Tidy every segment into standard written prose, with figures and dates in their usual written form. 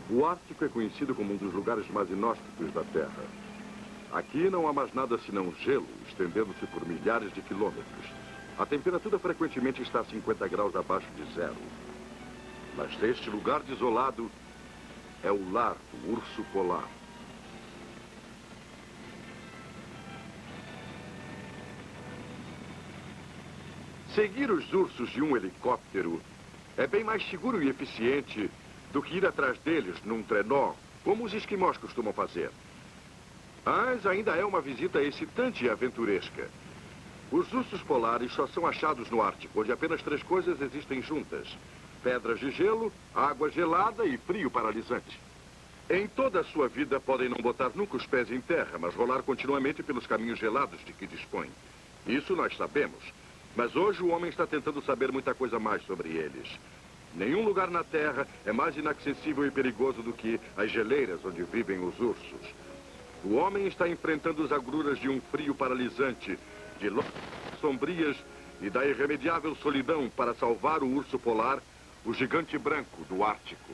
O Ártico é conhecido como um dos lugares mais inóspitos da Terra. Aqui não há mais nada senão gelo, estendendo-se por milhares de quilômetros. A temperatura frequentemente está a 50 graus abaixo de zero. Mas este lugar desolado é o lar do urso polar. Seguir os ursos de um helicóptero é bem mais seguro e eficiente do que ir atrás deles num trenó, como os esquimós costumam fazer. Mas ainda é uma visita excitante e aventuresca. Os ursos polares só são achados no Ártico, onde apenas 3 coisas existem juntas: pedras de gelo, água gelada e frio paralisante. Em toda a sua vida podem não botar nunca os pés em terra, mas rolar continuamente pelos caminhos gelados de que dispõem. Isso nós sabemos. Mas hoje o homem está tentando saber muita coisa mais sobre eles. Nenhum lugar na Terra é mais inacessível e perigoso do que as geleiras onde vivem os ursos. O homem está enfrentando as agruras de um frio paralisante, de lojas sombrias e da irremediável solidão para salvar o urso polar, o gigante branco do Ártico.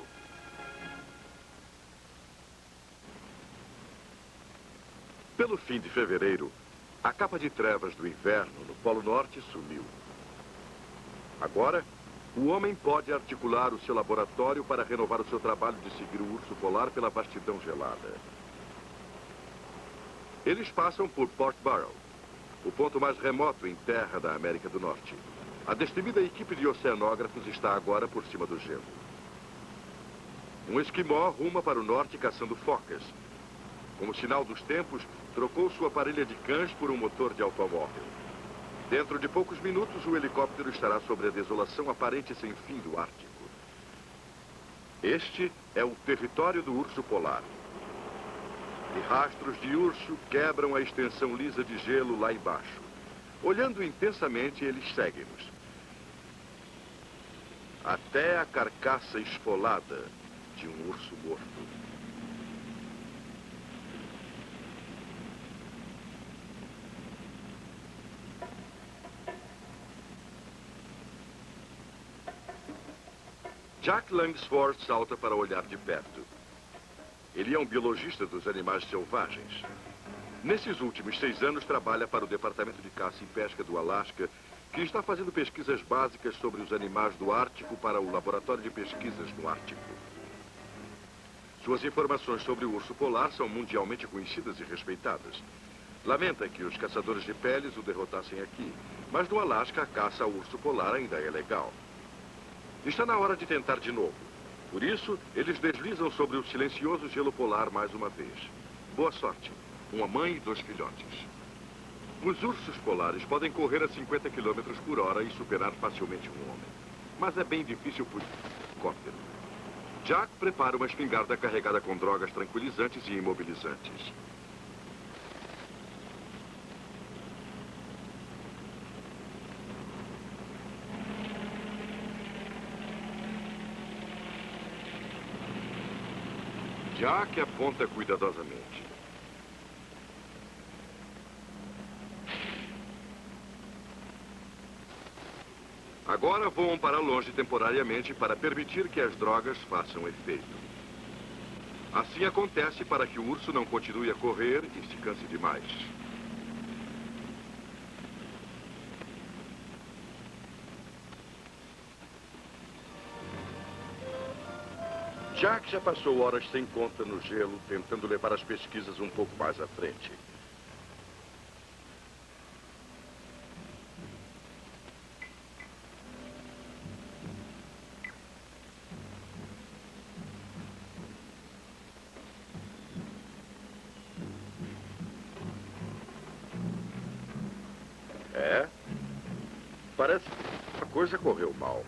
Pelo fim de fevereiro, a capa de trevas do inverno no Polo Norte sumiu. Agora, o homem pode articular o seu laboratório para renovar o seu trabalho de seguir o urso polar pela vastidão gelada. Eles passam por Port Barrow, o ponto mais remoto em terra da América do Norte. A destemida equipe de oceanógrafos está agora por cima do gelo. Um esquimó ruma para o norte caçando focas. Como sinal dos tempos, trocou sua parelha de cães por um motor de automóvel. Dentro de poucos minutos, o helicóptero estará sobre a desolação aparente sem fim do Ártico. Este é o território do urso polar. E rastros de urso quebram a extensão lisa de gelo lá embaixo. Olhando intensamente, eles seguem-nos. Até a carcaça esfolada de um urso morto. Jack Langsford salta para olhar de perto. Ele é um biologista dos animais selvagens. Nesses últimos 6 anos, trabalha para o Departamento de Caça e Pesca do Alasca, que está fazendo pesquisas básicas sobre os animais do Ártico para o Laboratório de Pesquisas no Ártico. Suas informações sobre o urso polar são mundialmente conhecidas e respeitadas. Lamenta que os caçadores de peles o derrotassem aqui, mas no Alasca a caça ao urso polar ainda é legal. Está na hora de tentar de novo. Por isso, eles deslizam sobre o silencioso gelo polar mais uma vez. Boa sorte. Uma mãe e 2 filhotes. Os ursos polares podem correr a 50 km por hora e superar facilmente um homem. Mas é bem difícil por helicóptero. Jack prepara uma espingarda carregada com drogas tranquilizantes e imobilizantes. Jack aponta cuidadosamente. Agora voam para longe temporariamente para permitir que as drogas façam efeito. Assim acontece para que o urso não continue a correr e se canse demais. Jack já passou horas sem conta no gelo, tentando levar as pesquisas um pouco mais à frente. Parece que a coisa correu mal.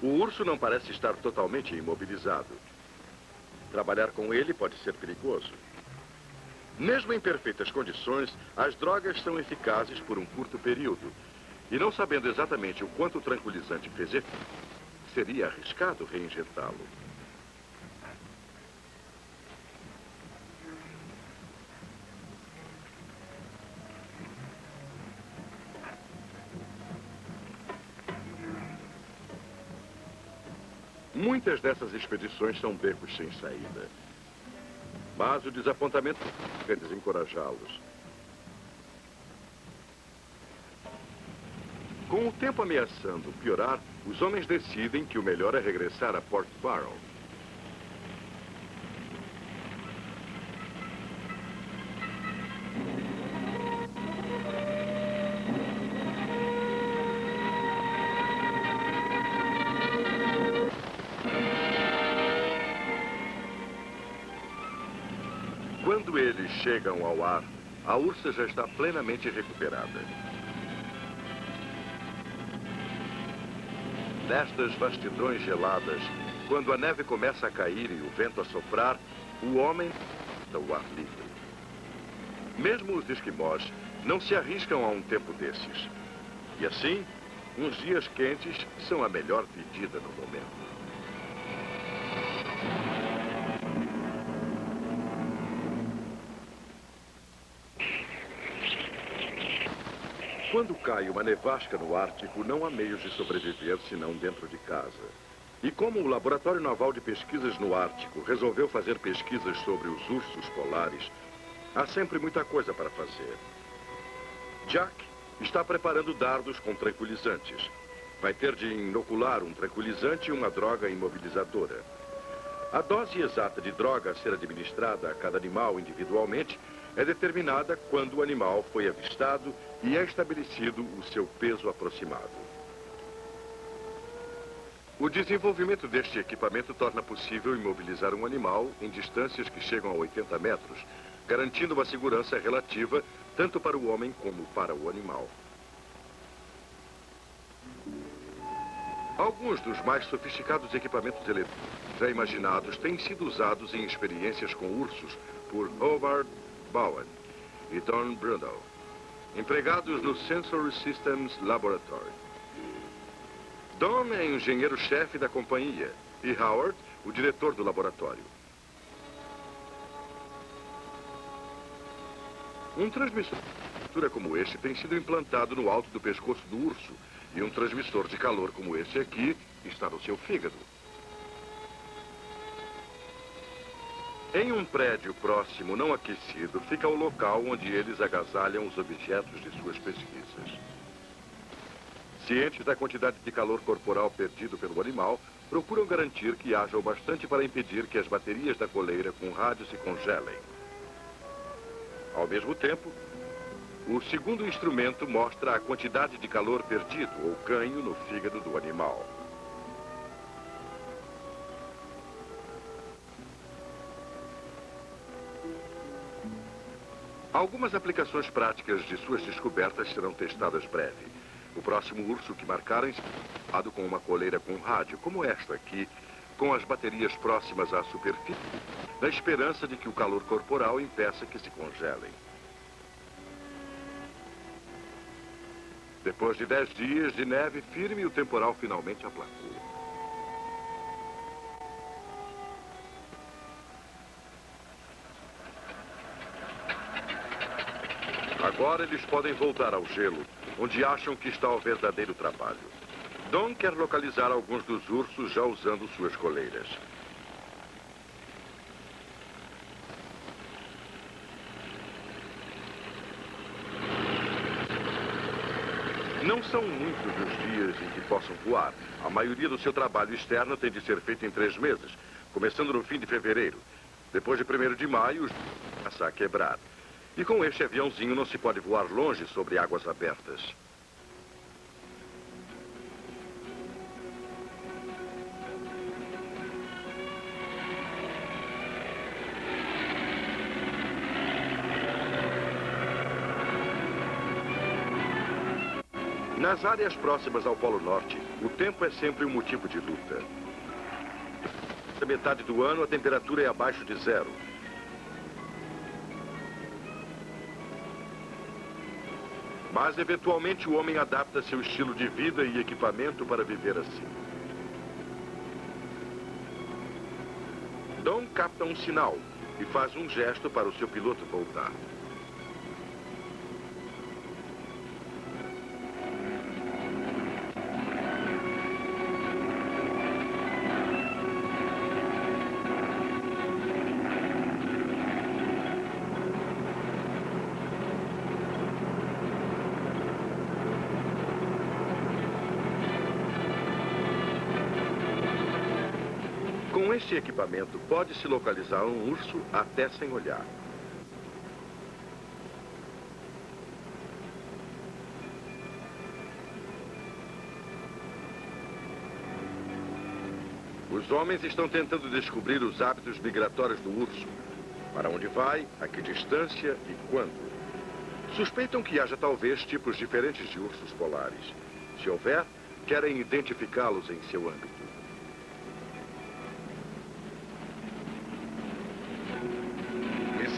O urso não parece estar totalmente imobilizado. Trabalhar com ele pode ser perigoso. Mesmo em perfeitas condições, as drogas são eficazes por um curto período. E não sabendo exatamente o quanto o tranquilizante fez efeito, seria arriscado reinjetá-lo. Muitas dessas expedições são becos sem saída. Mas o desapontamento é desencorajá-los. Com o tempo ameaçando piorar, os homens decidem que o melhor é regressar a Port Barrow. Quando eles chegam ao ar, a ursa já está plenamente recuperada. Nestas vastidões geladas, quando a neve começa a cair e o vento a soprar, o homem dá o ar livre. Mesmo os esquimós não se arriscam a um tempo desses. E assim, uns dias quentes são a melhor pedida no momento. Quando cai uma nevasca no Ártico, não há meios de sobreviver senão dentro de casa. E como o Laboratório Naval de Pesquisas no Ártico resolveu fazer pesquisas sobre os ursos polares, há sempre muita coisa para fazer. Jack está preparando dardos com tranquilizantes. Vai ter de inocular um tranquilizante e uma droga imobilizadora. A dose exata de droga a ser administrada a cada animal individualmente é determinada quando o animal foi avistado e é estabelecido o seu peso aproximado. O desenvolvimento deste equipamento torna possível imobilizar um animal em distâncias que chegam a 80 metros, garantindo uma segurança relativa tanto para o homem como para o animal. Alguns dos mais sofisticados equipamentos eletrônicos já imaginados têm sido usados em experiências com ursos por Howard Bowen e Don Brundle, empregados no Sensory Systems Laboratory. Don é engenheiro-chefe da companhia e Howard, o diretor do laboratório. Um transmissor como este tem sido implantado no alto do pescoço do urso e um transmissor de calor como este aqui está no seu fígado. Em um prédio próximo, não aquecido, fica o local onde eles agasalham os objetos de suas pesquisas. Cientes da quantidade de calor corporal perdido pelo animal, procuram garantir que haja o bastante para impedir que as baterias da coleira com rádio se congelem. Ao mesmo tempo, o segundo instrumento mostra a quantidade de calor perdido ou ganho no fígado do animal. Algumas aplicações práticas de suas descobertas serão testadas breve. O próximo urso que marcarem será com uma coleira com rádio, como esta aqui, com as baterias próximas à superfície, na esperança de que o calor corporal impeça que se congelem. Depois de 10 dias de neve firme, o temporal finalmente aplacou. Agora eles podem voltar ao gelo, onde acham que está o verdadeiro trabalho. Don quer localizar alguns dos ursos já usando suas coleiras. Não são muitos os dias em que possam voar. A maioria do seu trabalho externo tem de ser feito em 3 meses, começando no fim de fevereiro. Depois de 1º de maio, começa a quebrar. E com este aviãozinho não se pode voar longe sobre águas abertas. Nas áreas próximas ao Polo Norte, o tempo é sempre um motivo de luta. Na metade do ano, a temperatura é abaixo de 0. Mas, eventualmente, o homem adapta seu estilo de vida e equipamento para viver assim. Don capta um sinal e faz um gesto para o seu piloto voltar. este equipamento, pode-se localizar um urso até sem olhar. Os homens estão tentando descobrir os hábitos migratórios do urso. Para onde vai, a que distância e quando. Suspeitam que haja talvez tipos diferentes de ursos polares. Se houver, querem identificá-los em seu âmbito.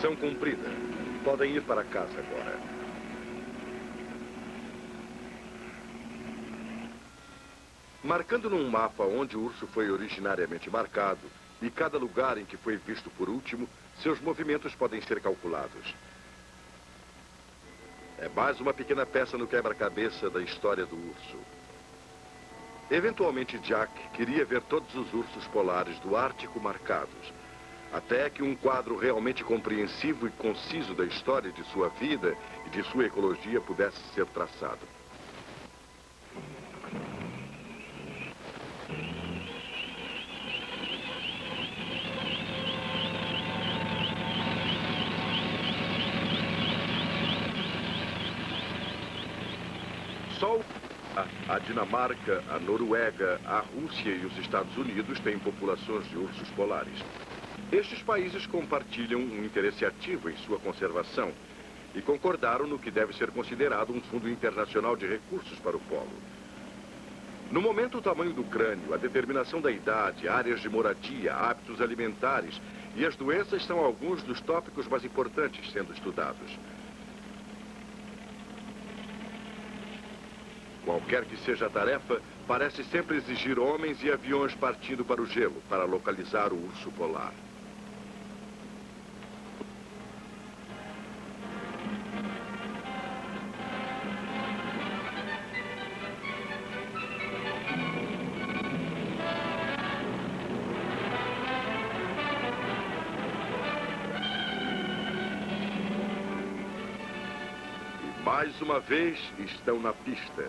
Missão cumprida. Podem ir para casa agora. Marcando num mapa onde o urso foi originariamente marcado e cada lugar em que foi visto por último, seus movimentos podem ser calculados. É mais uma pequena peça no quebra-cabeça da história do urso. Eventualmente, Jack queria ver todos os ursos polares do Ártico marcados, até que um quadro realmente compreensivo e conciso da história de sua vida e de sua ecologia pudesse ser traçado. Só a Dinamarca, a Noruega, a Rússia e os Estados Unidos têm populações de ursos polares. Estes países compartilham um interesse ativo em sua conservação e concordaram no que deve ser considerado um fundo internacional de recursos para o polo. No momento, o tamanho do crânio, a determinação da idade, áreas de moradia, hábitos alimentares e as doenças são alguns dos tópicos mais importantes sendo estudados. Qualquer que seja a tarefa, parece sempre exigir homens e aviões partindo para o gelo para localizar o urso polar. E mais uma vez estão na pista.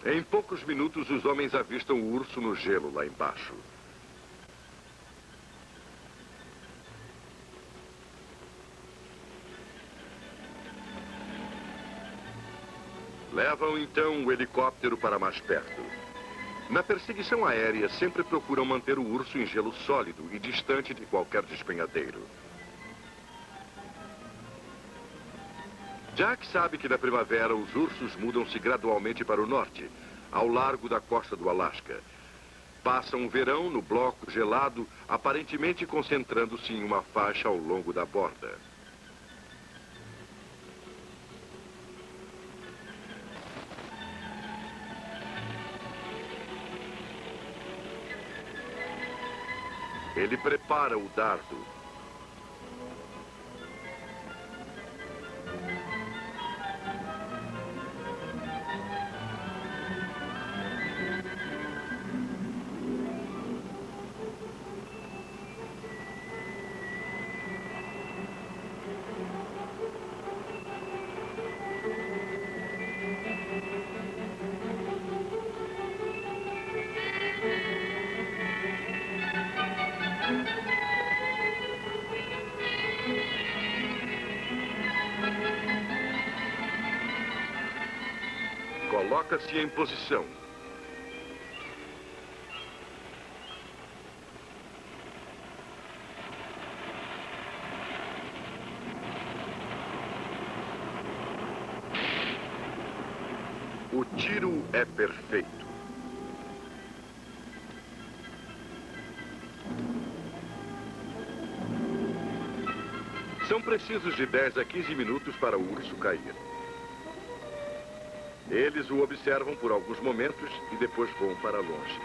Em poucos minutos, os homens avistam o urso no gelo lá embaixo. Levam, então, o helicóptero para mais perto. Na perseguição aérea, sempre procuram manter o urso em gelo sólido e distante de qualquer despenhadeiro. Jack sabe que na primavera os ursos mudam-se gradualmente para o norte, ao largo da costa do Alasca. Passam o verão no bloco gelado, aparentemente concentrando-se em uma faixa ao longo da borda. Ele prepara o dardo. Coloca-se em posição. O tiro é perfeito. São precisos de 10 a 15 minutos para o urso cair. Eles o observam por alguns momentos e depois voam para longe.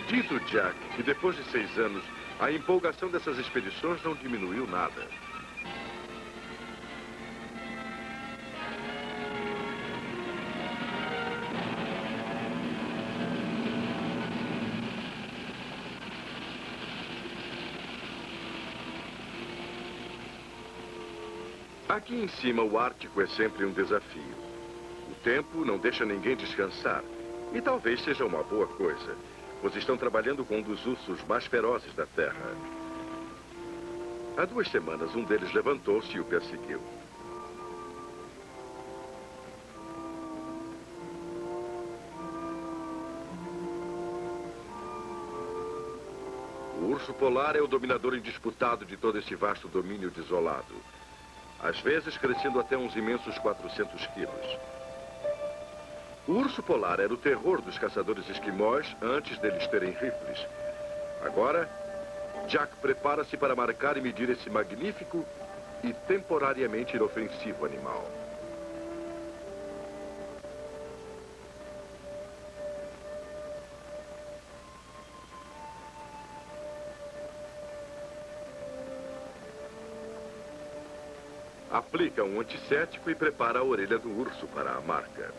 Diz o Jack que depois de 6 anos, a empolgação dessas expedições não diminuiu nada. Aqui em cima, o Ártico é sempre um desafio. O tempo não deixa ninguém descansar. E talvez seja uma boa coisa, pois estão trabalhando com um dos ursos mais ferozes da Terra. Há 2 semanas, um deles levantou-se e o perseguiu. O urso polar é o dominador indisputado de todo esse vasto domínio desolado. Às vezes crescendo até uns imensos 400 quilos. O urso polar era o terror dos caçadores esquimós antes deles terem rifles. Agora, Jack prepara-se para marcar e medir esse magnífico e temporariamente inofensivo animal. Aplica um antisséptico e prepara a orelha do urso para a marca.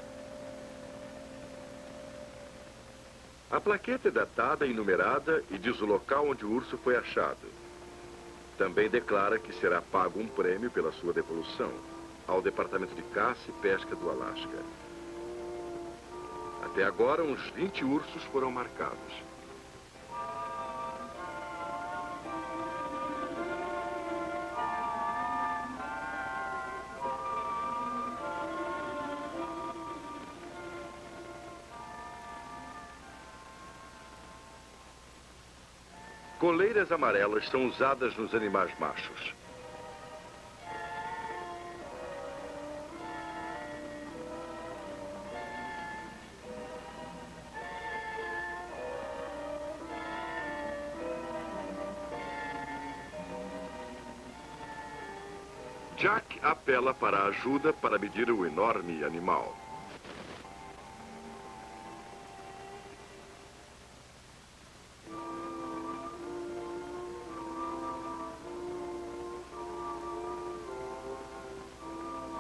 A plaqueta é datada e numerada e diz o local onde o urso foi achado. Também declara que será pago um prêmio pela sua devolução ao Departamento de Caça e Pesca do Alasca. Até agora, uns 20 ursos foram marcados. Coleiras amarelas são usadas nos animais machos. Jack apela para a ajuda para medir o enorme animal.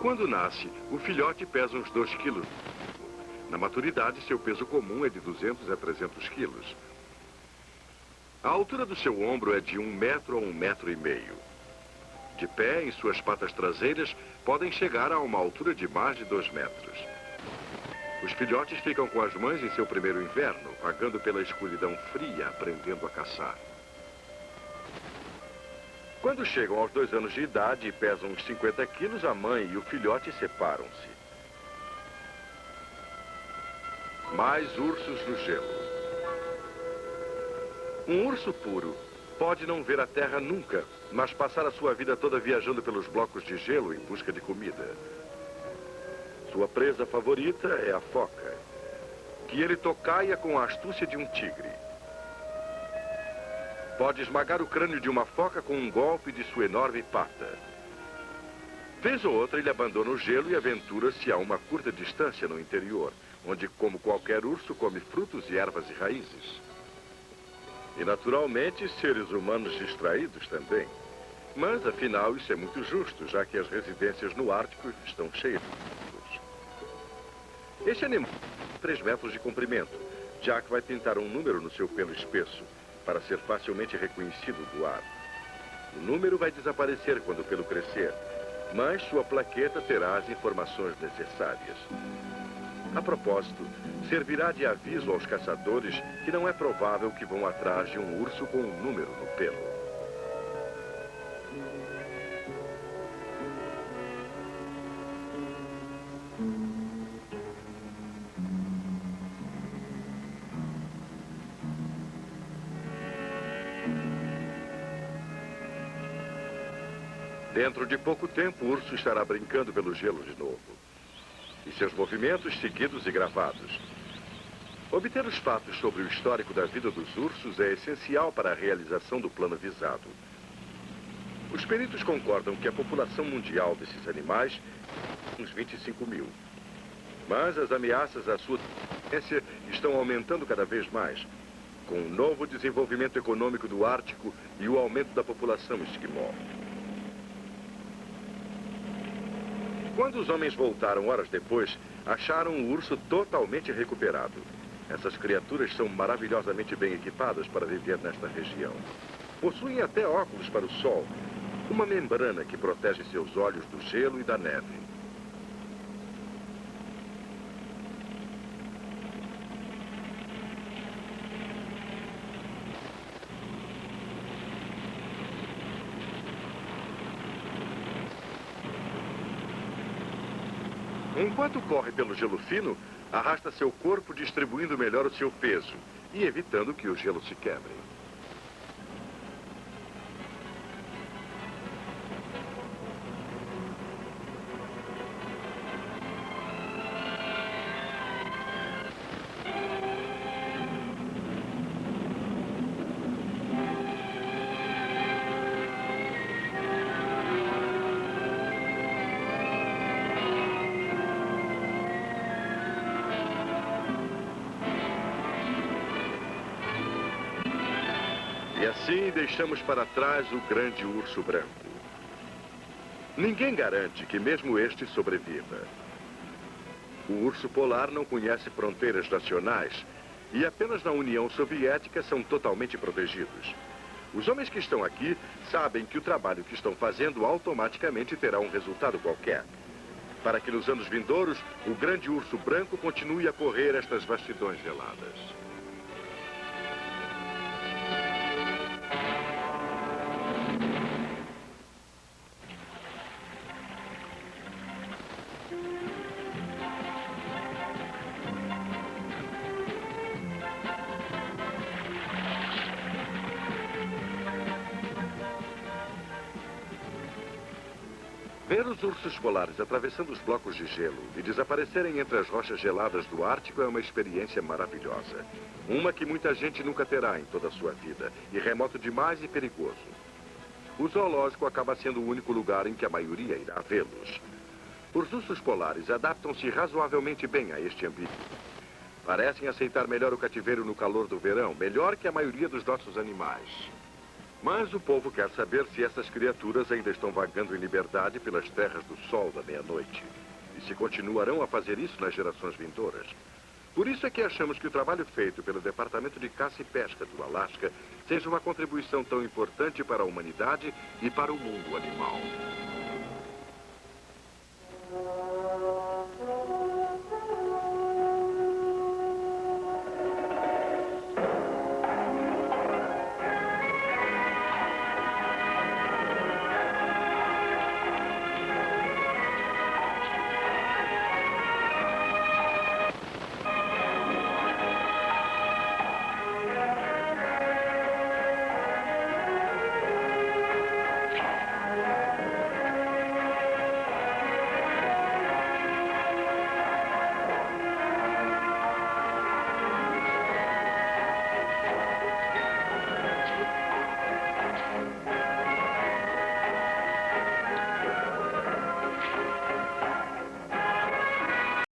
Quando nasce, o filhote pesa uns 2 quilos. Na maturidade, seu peso comum é de 200 a 300 quilos. A altura do seu ombro é de 1 metro a 1,5 metros. De pé, em suas patas traseiras, podem chegar a uma altura de mais de 2 metros. Os filhotes ficam com as mães em seu primeiro inverno, vagando pela escuridão fria, aprendendo a caçar. Quando chegam aos 2 anos de idade e pesam uns 50 quilos, a mãe e o filhote separam-se. Mais ursos no gelo. Um urso puro pode não ver a terra nunca, mas passar a sua vida toda viajando pelos blocos de gelo em busca de comida. Sua presa favorita é a foca, que ele tocaia com a astúcia de um tigre. Pode esmagar o crânio de uma foca com um golpe de sua enorme pata. Vez ou outra, ele abandona o gelo e aventura-se a uma curta distância no interior, onde, como qualquer urso, come frutos e ervas e raízes. E, naturalmente, seres humanos distraídos também. Mas, afinal, isso é muito justo, já que as residências no Ártico estão cheias de ursos. Este animal tem 3 metros de comprimento. Jack vai pintar um número no seu pelo espesso, para ser facilmente reconhecido do ar. O número vai desaparecer quando o pelo crescer, mas sua plaqueta terá as informações necessárias. A propósito, servirá de aviso aos caçadores que não é provável que vão atrás de um urso com um número no pelo. Dentro de pouco tempo, o urso estará brincando pelo gelo de novo. E seus movimentos seguidos e gravados. Obter os fatos sobre o histórico da vida dos ursos é essencial para a realização do plano visado. Os peritos concordam que a população mundial desses animais é uns 25 mil. Mas as ameaças à sua existência estão aumentando cada vez mais, com o novo desenvolvimento econômico do Ártico e o aumento da população esquimó. Quando os homens voltaram horas depois, acharam o urso totalmente recuperado. Essas criaturas são maravilhosamente bem equipadas para viver nesta região. Possuem até óculos para o sol Uma membrana que protege seus olhos do gelo e da neve. Enquanto corre pelo gelo fino, arrasta seu corpo distribuindo melhor o seu peso e evitando que o gelo se quebre. E assim deixamos para trás o grande urso branco. Ninguém garante que mesmo este sobreviva. O urso polar não conhece fronteiras nacionais e apenas na União Soviética são totalmente protegidos. Os homens que estão aqui sabem que o trabalho que estão fazendo automaticamente terá um resultado qualquer. Para que nos anos vindouros, o grande urso branco continue a correr estas vastidões geladas. Ver os ursos polares atravessando os blocos de gelo e desaparecerem entre as rochas geladas do Ártico é uma experiência maravilhosa. Uma que muita gente nunca terá em toda a sua vida, e remoto demais e perigoso. O zoológico acaba sendo o único lugar em que a maioria irá vê-los. Os ursos polares adaptam-se razoavelmente bem a este ambiente. Parecem aceitar melhor o cativeiro no calor do verão, melhor que a maioria dos nossos animais. Mas o povo quer saber se essas criaturas ainda estão vagando em liberdade pelas terras do sol da meia-noite. E se continuarão a fazer isso nas gerações vindouras. Por isso é que achamos que o trabalho feito pelo Departamento de Caça e Pesca do Alasca seja uma contribuição tão importante para a humanidade e para o mundo animal.